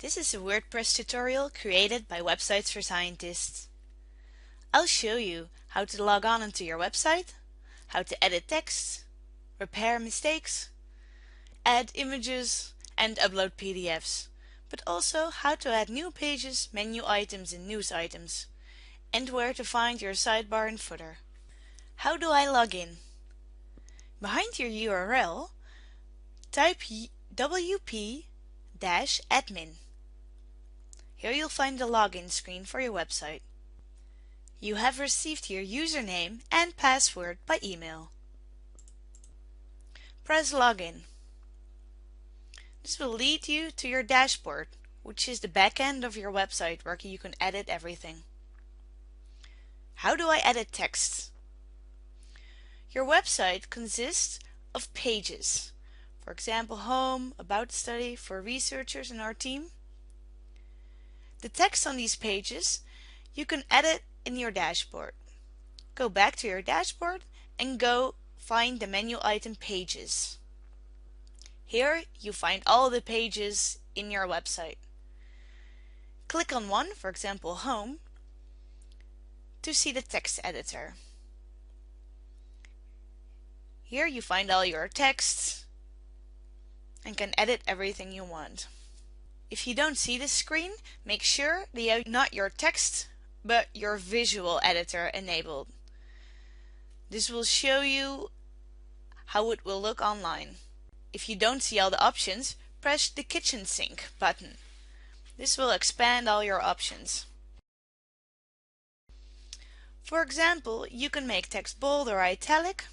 This is a WordPress tutorial created by Websites for Scientists. I'll show you how to log on into your website, how to edit text, repair mistakes, add images, and upload PDFs, but also how to add new pages, menu items, and news items, and where to find your sidebar and footer. How do I log in? Behind your URL, type wp-admin. Here you'll find the login screen for your website. You have received your username and password by email. Press Login. This will lead you to your dashboard, which is the back end of your website where you can edit everything. How do I edit text? Your website consists of pages. For example, Home, About Study for researchers in our team. The text on these pages you can edit in your dashboard. Go back to your dashboard and go find the menu item Pages. Here you find all the pages in your website. Click on one, for example Home, to see the text editor. Here you find all your texts and can edit everything you want. If you don't see this screen, make sure that you have not your text but your visual editor enabled. This will show you how it will look online. If you don't see all the options, press the kitchen sink button. This will expand all your options. For example, you can make text bold or italic,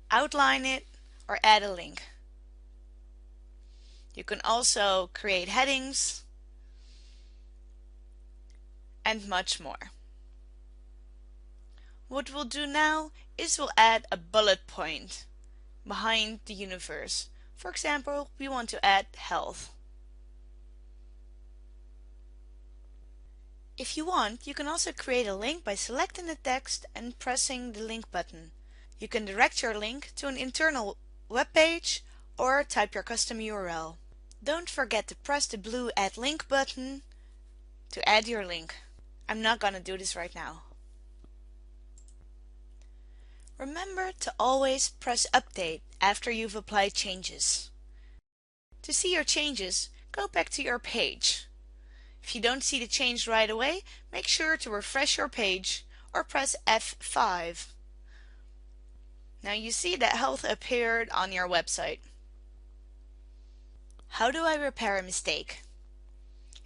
outline it, or add a link. You can also create headings and much more. What we'll do now is we'll add a bullet point behind the universe. For example, we want to add health. If you want, you can also create a link by selecting the text and pressing the link button. You can direct your link to an internal web page or type your custom URL. Don't forget to press the blue Add Link button to add your link. I'm not going to do this right now. Remember to always press Update after you've applied changes. To see your changes, go back to your page. If you don't see the change right away, make sure to refresh your page or press F5. Now you see that health appeared on your website. How do I repair a mistake?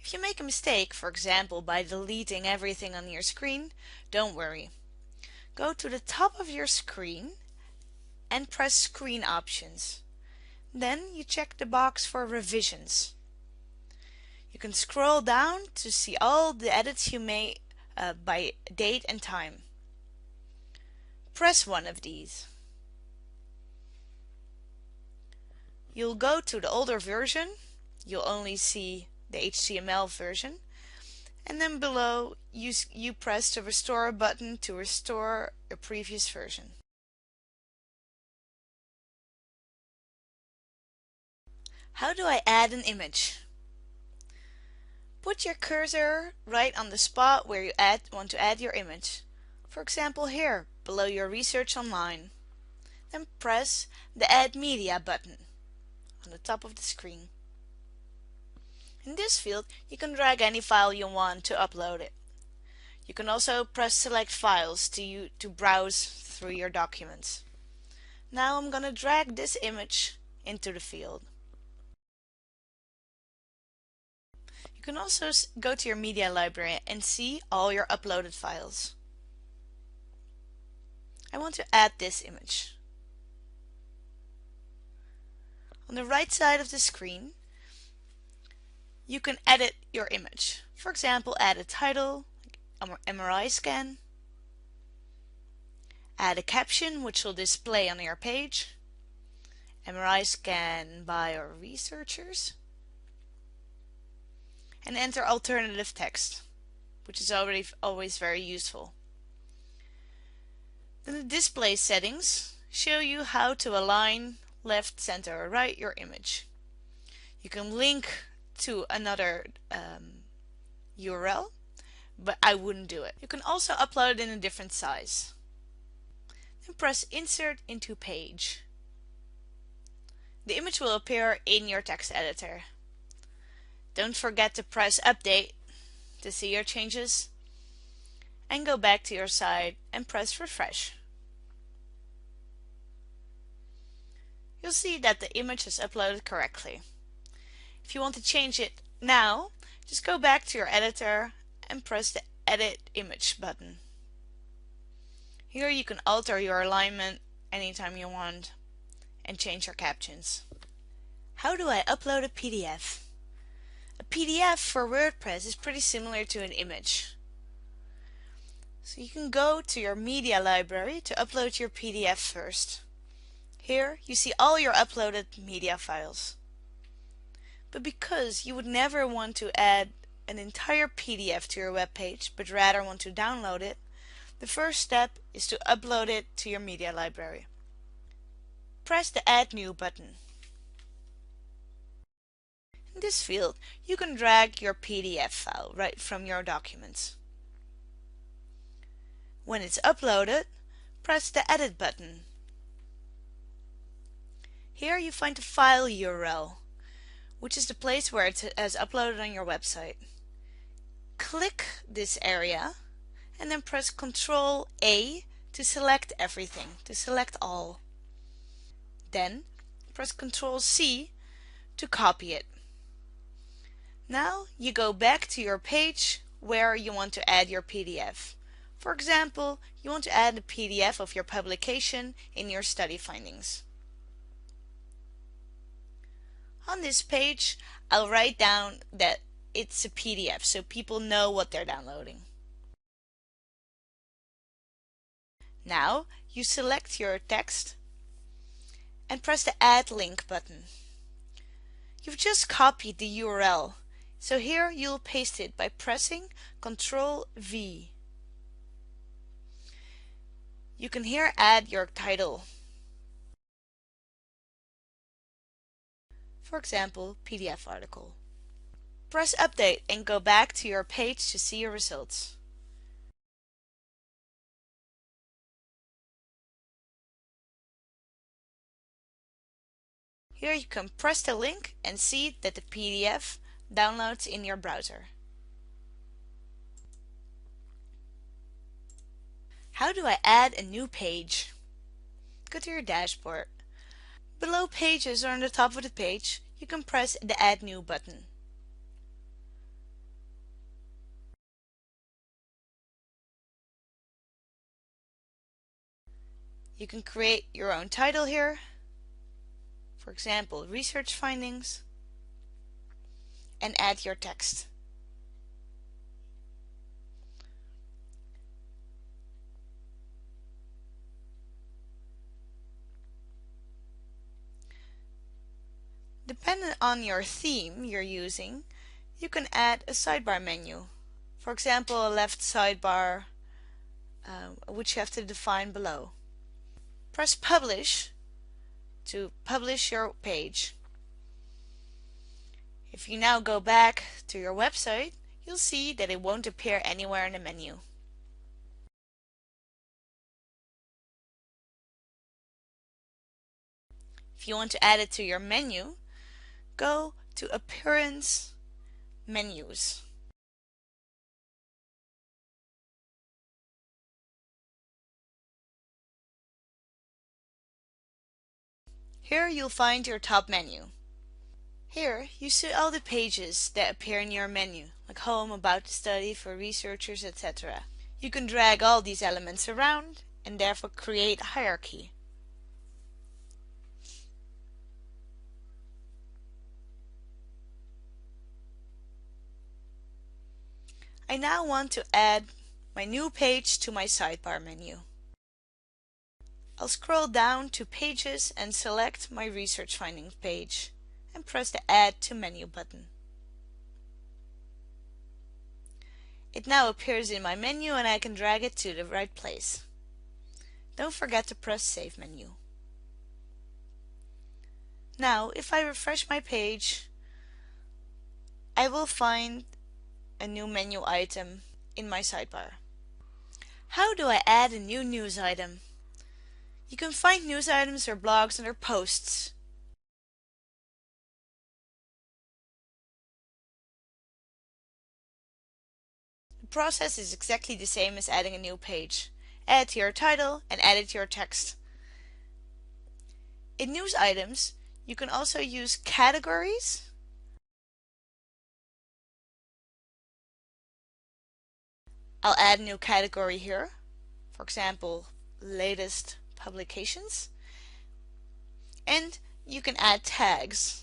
If you make a mistake, for example by deleting everything on your screen, don't worry. Go to the top of your screen and press Screen Options. Then you check the box for Revisions. You can scroll down to see all the edits you made by date and time. Press one of these. You'll go to the older version. You'll only see the HTML version. And then below you press the Restore button to restore a previous version. How do I add an image? Put your cursor right on the spot where you want to add your image. For example here, below your research online. Then press the Add Media button on the top of the screen. In this field, you can drag any file you want to upload it. You can also press Select Files to browse through your documents. Now I'm going to drag this image into the field. You can also go to your media library and see all your uploaded files. I want to add this image. On the right side of the screen, you can edit your image. For example, add a title, MRI scan, add a caption which will display on your page, MRI scan by our researchers, and enter alternative text, which is always very useful. Then the display settings show you how to align left, center, or right your image. You can link to another URL, but I wouldn't do it. You can also upload it in a different size. Then press Insert into Page. The image will appear in your text editor. Don't forget to press Update to see your changes, and go back to your site and press Refresh. You'll see that the image is uploaded correctly. If you want to change it now, just go back to your editor and press the Edit Image button. Here you can alter your alignment anytime you want and change your captions. How do I upload a PDF? A PDF for WordPress is pretty similar to an image. So you can go to your media library to upload your PDF first. Here you see all your uploaded media files. But because you would never want to add an entire PDF to your web page, but rather want to download it, the first step is to upload it to your media library. Press the Add New button. In this field, you can drag your PDF file right from your documents. When it's uploaded, press the Edit button. Here you find the file URL, which is the place where it has uploaded on your website. Click this area and then press Ctrl A to select everything, to select all. Then press Ctrl C to copy it. Now you go back to your page where you want to add your PDF. For example, you want to add a PDF of your publication in your study findings. On this page, I'll write down that it's a PDF so people know what they're downloading. Now you select your text and press the Add Link button. You've just copied the URL, so here you'll paste it by pressing Ctrl V. You can here add your title. For example, PDF article. Press Update and go back to your page to see your results. Here you can press the link and see that the PDF downloads in your browser. How do I add a new page? Go to your dashboard. Below Pages or on the top of the page, you can press the Add New button. You can create your own title here. For example, research findings, and add your text. Depending on your theme you're using, you can add a sidebar menu. For example, a left sidebar, which you have to define below. Press Publish to publish your page. If you now go back to your website, you'll see that it won't appear anywhere in the menu. If you want to add it to your menu, go to Appearance, Menus. Here you'll find your top menu. Here you see all the pages that appear in your menu, like Home, About the Study, For Researchers, etc. You can drag all these elements around and therefore create a hierarchy. I now want to add my new page to my sidebar menu. I'll scroll down to Pages and select my Research Findings page and press the Add to Menu button. It now appears in my menu and I can drag it to the right place. Don't forget to press Save Menu. Now, if I refresh my page, I will find a new menu item in my sidebar. How do I add a new news item? You can find news items or blogs under posts. The process is exactly the same as adding a new page. Add to your title and add it to your text. In news items, you can also use categories. I'll add a new category here. For example, latest publications. And you can add tags.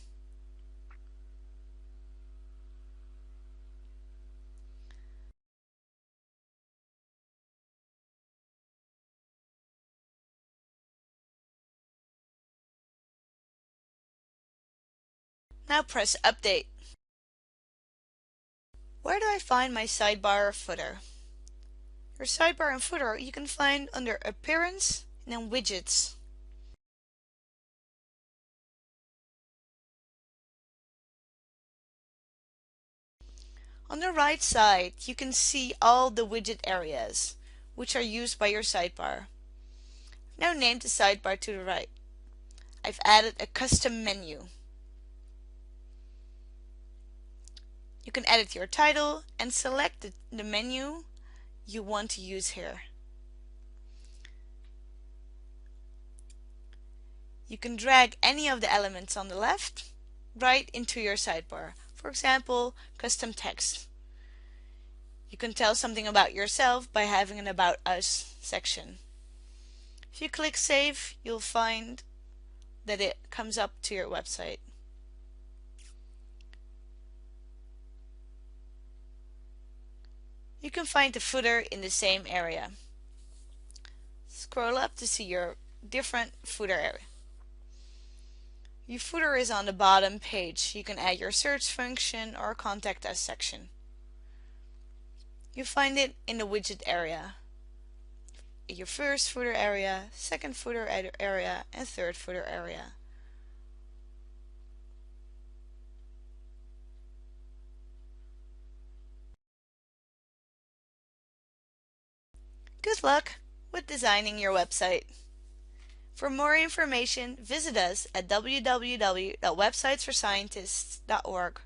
Now press Update. Where do I find my sidebar or footer? Your sidebar and footer you can find under Appearance and then Widgets. On the right side, you can see all the widget areas, which are used by your sidebar. Now name the sidebar to the right. I've added a custom menu. You can edit your title and select the menu you want to use here. You can drag any of the elements on the left right into your sidebar. For example, custom text. You can tell something about yourself by having an About Us section. If you click Save, you'll find that it comes up to your website. You can find the footer in the same area. Scroll up to see your different footer area. Your footer is on the bottom page. You can add your search function or contact us section. You find it in the widget area. Your first footer area, second footer area, and third footer area. Good luck with designing your website. For more information, visit us at www.websitesforscientists.org.